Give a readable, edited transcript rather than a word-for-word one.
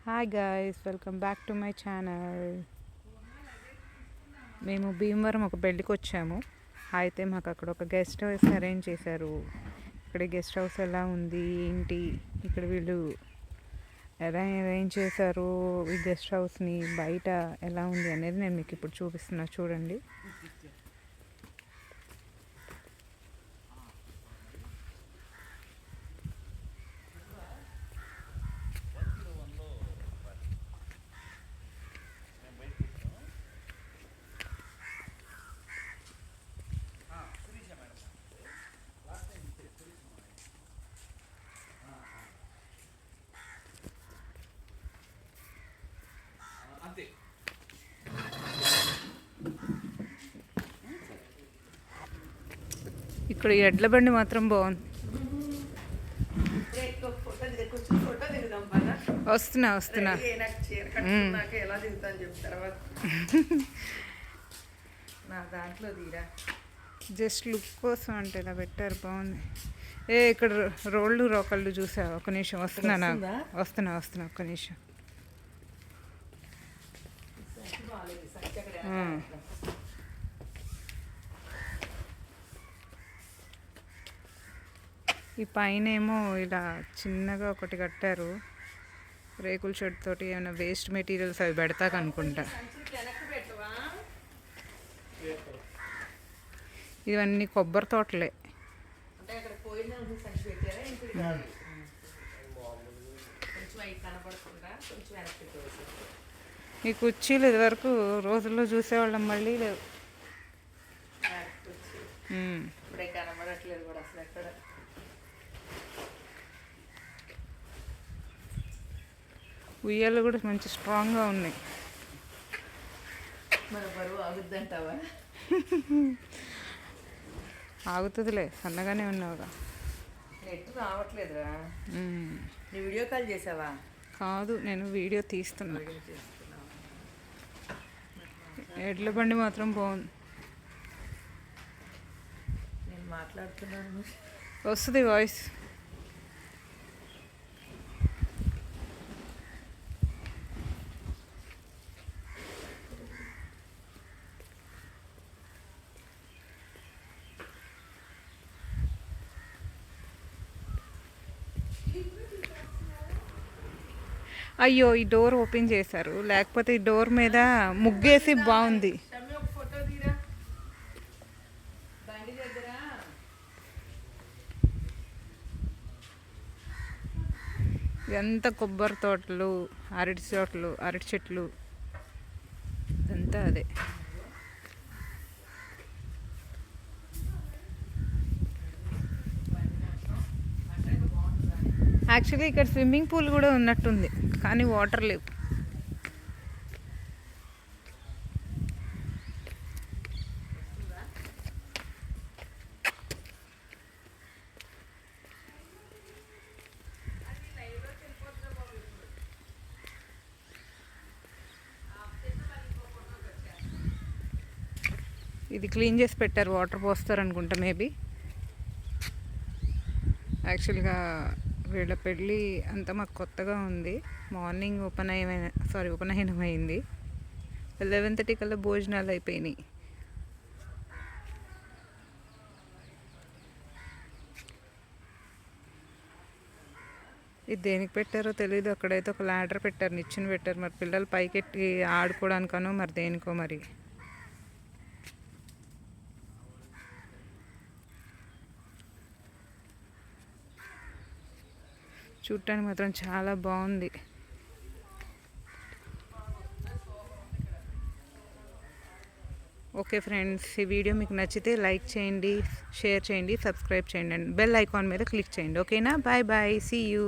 Hi guys, welcome back to my channel. మేము భీమవరం ఒక పెళ్ళికి వచ్చాము. అయితే మాకు అక్కడ ఒక గెస్ట్ హౌస్ అరేంజ్ చేశారు. ఇక్కడ గెస్ట్ హౌస్ ఎలా ఉంది ఏంటి, ఇక్కడ వీళ్ళు ఎలా అరేంజ్ చేశారు ఈ గెస్ట్ హౌస్ని, బయట ఎలా ఉంది అనేది నేను మీకు ఇప్పుడు చూపిస్తున్నా, చూడండి. ఇక్కడ ఎడ్ల బండి మాత్రం బాగుంది. వస్తున్నా జస్ట్ లుక్ కోసం అంటే ఇలా పెట్టారు, బాగుంది. ఇక్కడ రోళ్ళు రోకళ్ళు చూసా. ఒక నిమిషం వస్తున్నా ఒక్క నిమిషం. ఈ పైన ఏమో ఇలా చిన్నగా ఒకటి కట్టారు రేకుల షెడ్ తోటి. ఏమైనా వేస్ట్ మెటీరియల్స్ అవి పెడతాక అనుకుంటా. ఇవన్నీ కొబ్బరి తోటలే. ఈ కుర్చీలు ఇదివరకు రోజుల్లో చూసేవాళ్ళం, మళ్ళీ లేవు. కనబడట్లేదు కూడా అసలు ఎక్కడ. ఉయ్యాలు కూడా మంచి స్ట్రాంగ్గా ఉన్నాయి. మన బరువు ఆగుద్దంటావా? ఆగుతుందిలే, సన్నగానే ఉన్నావుగా. నెట్ రావట్లేదురా. నీ వీడియో కాల్ చేసావా? కాదు, నేను వీడియో తీస్తున్నా. ఎడ్ల బండి మాత్రం బాగుంది. నేను మాట్లాడుతున్నాను, వస్తుంది వాయిస్. అయ్యో, ఈ డోర్ ఓపెన్ చేశారు, లేకపోతే ఈ డోర్ మీద ముగ్గేసి బాగుంది. ఇదంతా కొబ్బరి తోటలు, అరటి చెట్లు ఇదంతా అదే. యాక్చువల్లీ ఇక్కడ స్విమ్మింగ్ పూల్ కూడా ఉన్నట్టుంది, కానీ వాటర్ లేవు. ఇది క్లీన్ చేసి పెట్టారు, వాటర్ పోస్తారు అనుకుంటా మేబీ. యాక్చువల్గా వీళ్ళ పెళ్ళి అంతా మాకు కొత్తగా ఉంది. మార్నింగ్ ఉపనయనం అయింది. 11:30 కల్లా భోజనాలు అయిపోయినాయి. ఇది దేనికి పెట్టారో తెలీదు. అక్కడైతే ఒక ల్యాడర్ పెట్టారు, నిచ్చెన పెట్టారు. మరి పిల్లలు పైకెట్టి ఆడుకోవడానికనో మరి దేనికో మరి. చూడటానికి మాత్రం చాలా బాగుంది. ఓకే ఫ్రెండ్స్, ఈ వీడియో మీకు నచ్చితే లైక్ చేయండి, షేర్ చేయండి, సబ్స్క్రైబ్ చేయండి అండ్ బెల్ ఐకాన్ మీద క్లిక్ చేయండి. ఓకేనా? Bye bye, see you.